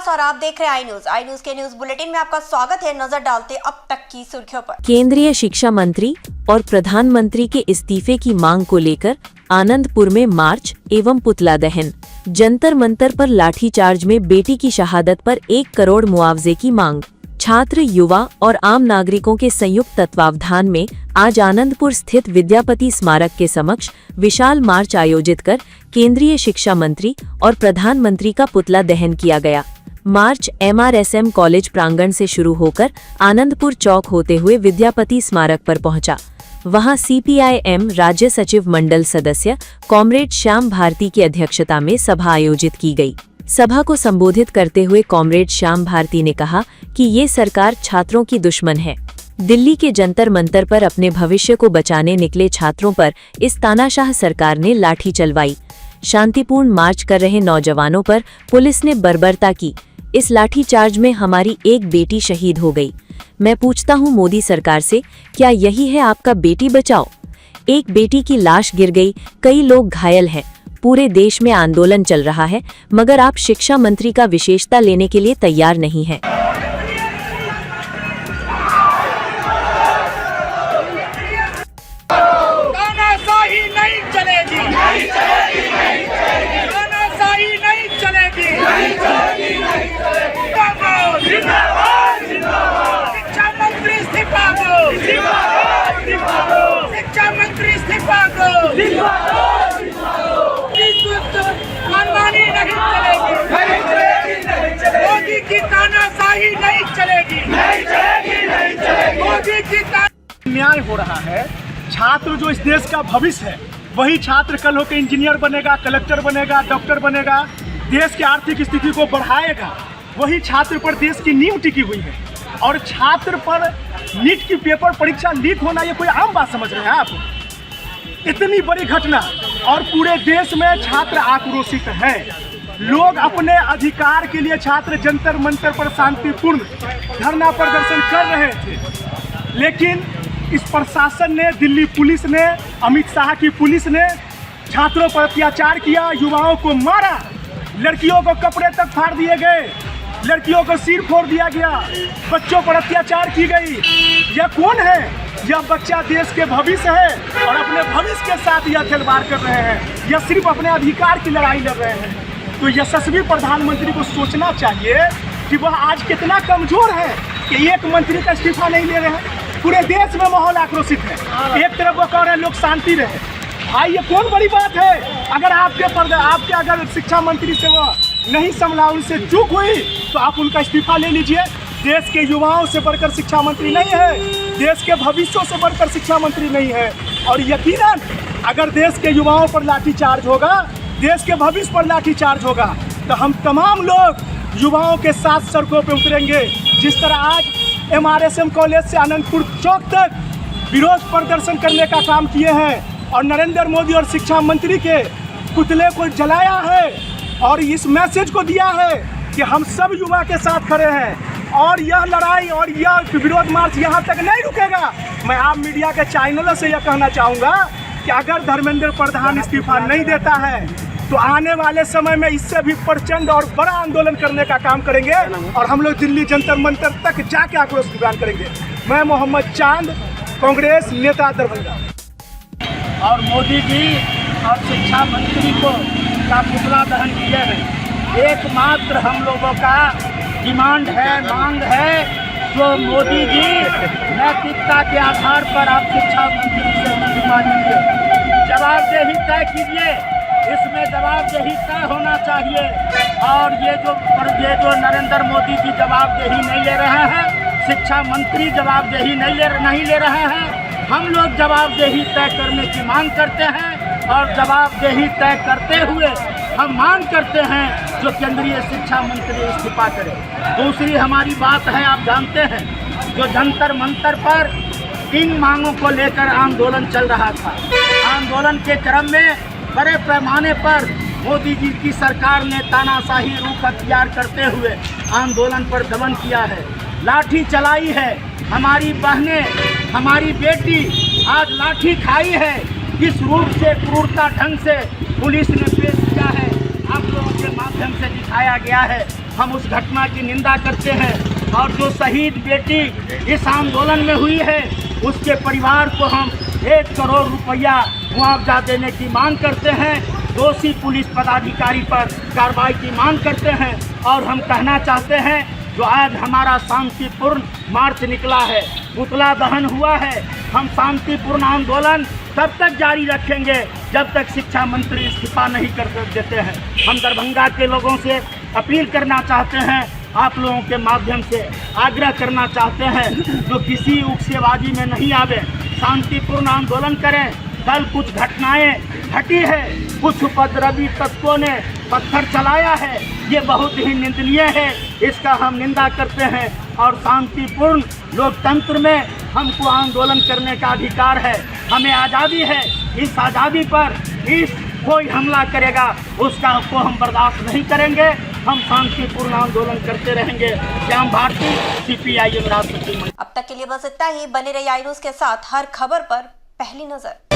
विकास और आप देख रहे हैं आई न्यूज के न्यूज बुलेटिन में आपका स्वागत है। नजर डालते अब तक की सुर्खियों पर। केंद्रीय शिक्षा मंत्री और प्रधानमंत्री के इस्तीफे की मांग को लेकर आनंदपुर में मार्च एवं पुतला दहन। जंतर मंतर पर लाठीचार्ज में बेटी की शहादत पर 1 करोड़ मुआवजे की मांग। छात्र, युवा और आम नागरिकों के संयुक्त तत्वावधान में आज आनंदपुर स्थित विद्यापति स्मारक के समक्ष विशाल मार्च आयोजित कर केंद्रीय शिक्षा मंत्री और प्रधानमंत्री का पुतला दहन किया गया। मार्च MRSM कॉलेज प्रांगण से शुरू होकर आनंदपुर चौक होते हुए विद्यापति स्मारक पर पहुंचा। वहां CPIM राज्य सचिव मंडल सदस्य कॉमरेड श्याम भारती की अध्यक्षता में सभा आयोजित की गई। सभा को संबोधित करते हुए कॉमरेड श्याम भारती ने कहा कि ये सरकार छात्रों की दुश्मन है। दिल्ली के जंतर मंतर पर अपने भविष्य को बचाने निकले छात्रों पर इस तानाशाह सरकार ने लाठी चलवाई। शांतिपूर्ण मार्च कर रहे नौजवानों पर पुलिस ने बर्बरता की। इस लाठीचार्ज में हमारी एक बेटी शहीद हो गई। मैं पूछता हूं मोदी सरकार से, क्या यही है आपका बेटी बचाओ? एक बेटी की लाश गिर गई, कई लोग घायल हैं, पूरे देश में आंदोलन चल रहा है, मगर आप शिक्षा मंत्री का विशेषता लेने के लिए तैयार नहीं हैं। तानाशाही नहीं चलेगी, नहीं चलेगी, नहीं चलेगी। तानाशाही नहीं चलेगी, नहीं चलेगी, नहीं चलेगी। जिंदाबाद, जिंदाबाद, जिंदाबाद। शिक्षा मंत्री इस्तीफा दो, जिंदाबाद, जिंदाबाद। शिक्षा मंत्री इस्तीफा दो, जिंदाबाद, जिंदाबाद। मनमानी नहीं चलेगी, नहीं चलेगी, नहीं चलेगी। मोदी की तानाशाही नहीं चलेगी, नहीं चलेगी, नहीं चलेगी। मोदी की न्याय हो रहा है। छात्र जो इस देश का भविष्य है, वही छात्र कल होकर इंजीनियर बनेगा, कलेक्टर बनेगा, डॉक्टर बनेगा, देश की आर्थिक स्थिति को बढ़ाएगा। वही छात्र पर देश की नींव टिकी हुई है। और छात्र पर नीट की पेपर परीक्षा लीक होना ये कोई आम बात समझ रहे हैं आप? इतनी बड़ी घटना और पूरे देश में छात्र आक्रोशित है। लोग अपने अधिकार के लिए छात्र जंतर मंतर पर शांतिपूर्ण धरना प्रदर्शन कर रहे थे, लेकिन इस प्रशासन ने, दिल्ली पुलिस ने, अमित शाह की पुलिस ने छात्रों पर अत्याचार किया, युवाओं को मारा, लड़कियों को कपड़े तक फाड़ दिए गए, लड़कियों को सिर फोड़ दिया गया, बच्चों पर अत्याचार की गई। यह कौन है? यह बच्चा देश के भविष्य है और अपने भविष्य के साथ यह खिलवाड़ कर रहे हैं। यह सिर्फ अपने अधिकार की लड़ाई लड़ रहे हैं। तो यशस्वी प्रधानमंत्री को सोचना चाहिए कि वह आज कितना कमजोर है कि एक मंत्री का इस्तीफा नहीं ले रहे हैं। पूरे देश में माहौल आक्रोशित है। एक तरफ वो कह रहे हैं लोग शांति रहे। भाई ये कौन बड़ी बात है? अगर आपके अगर शिक्षा मंत्री से वो नहीं संभला, उनसे चूक हुई, तो आप उनका इस्तीफा ले लीजिए। देश के युवाओं से बढ़कर शिक्षा मंत्री नहीं है, देश के भविष्यों से बढ़कर शिक्षा मंत्री नहीं है। और यकीनन अगर देश के युवाओं पर लाठीचार्ज होगा, देश के भविष्य पर लाठीचार्ज होगा, तो हम तमाम लोग युवाओं के साथ सड़कों पर उतरेंगे। जिस तरह आज MRSM कॉलेज से आनंदपुर चौक तक विरोध प्रदर्शन करने का काम किए हैं और नरेंद्र मोदी और शिक्षा मंत्री के पुतले को जलाया है और इस मैसेज को दिया है कि हम सब युवा के साथ खड़े हैं और यह लड़ाई और यह विरोध मार्च यहाँ तक नहीं रुकेगा। मैं आप मीडिया के चैनलों से यह कहना चाहूँगा कि अगर धर्मेंद्र प्रधान इस्तीफा नहीं देता है तो आने वाले समय में इससे भी प्रचंड और बड़ा आंदोलन करने का काम करेंगे और हम लोग दिल्ली जंतर मंतर तक जाके आक्रोश प्रदान करेंगे। मैं मोहम्मद चांद, कांग्रेस नेता, दरभंगा। और मोदी जी और शिक्षा मंत्री को का पुतला दहन किए हैं। एकमात्र हम लोगों का डिमांड है, मांग है, जो मोदी जी नैतिकता के आधार पर आप शिक्षा मंत्री से इस्तीफा लीजिए, जवाबदेही तय कीजिए। इसमें जवाबदेही तय होना चाहिए। और ये जो नरेंद्र मोदी जी जवाबदेही नहीं ले रहे हैं, शिक्षा मंत्री जवाबदेही नहीं ले रहे हैं, हम लोग जवाबदेही तय करने की मांग करते हैं। और जवाबदेही तय करते हुए हम मांग करते हैं जो केंद्रीय शिक्षा मंत्री इस्तीफा करे। दूसरी हमारी बात है, आप जानते हैं, जो जंतर मंतर पर इन मांगों को लेकर आंदोलन चल रहा था। आंदोलन के क्रम में बड़े पैमाने पर मोदी जी की सरकार ने तानाशाही रूप अख्तियार करते हुए आंदोलन पर दमन किया है, लाठी चलाई है। हमारी बहनें, हमारी बेटी आज लाठी खाई है। किस रूप से, क्रूरता ढंग से पुलिस ने पेश किया है, आप लोगों के माध्यम से दिखाया गया है। हम उस घटना की निंदा करते हैं और जो शहीद बेटी इस आंदोलन में हुई है उसके परिवार को हम 1 करोड़ रुपया मुआवजा देने की मांग करते हैं। दोषी पुलिस पदाधिकारी पर कार्रवाई की मांग करते हैं और हम कहना चाहते हैं जो आज हमारा शांतिपूर्ण मार्च निकला है, पुतला दहन हुआ है, हम शांतिपूर्ण आंदोलन तब तक जारी रखेंगे जब तक शिक्षा मंत्री इस्तीफा नहीं कर देते हैं। हम दरभंगा के लोगों से अपील करना चाहते हैं, आप लोगों के माध्यम से आग्रह करना चाहते हैं जो किसी उकसेबाजी में नहीं आवे, शांतिपूर्ण आंदोलन करें। कल कुछ घटनाएं घटी है, कुछ उपद्रवी तत्वों ने पत्थर चलाया है, ये बहुत ही निंदनीय है, इसका हम निंदा करते हैं और शांतिपूर्ण लोकतंत्र में हमको आंदोलन करने का अधिकार है, हमें आज़ादी है। इस आज़ादी पर कोई हमला करेगा उसका को हम बर्दाश्त नहीं करेंगे, हम शांतिपूर्ण आंदोलन करते रहेंगे। श्याम भारती, CPIM राष्ट्रीय। अब तक के लिए बस इतना ही। बने रहिए आई न्यूज़ के साथ, हर खबर पर पहली नजर।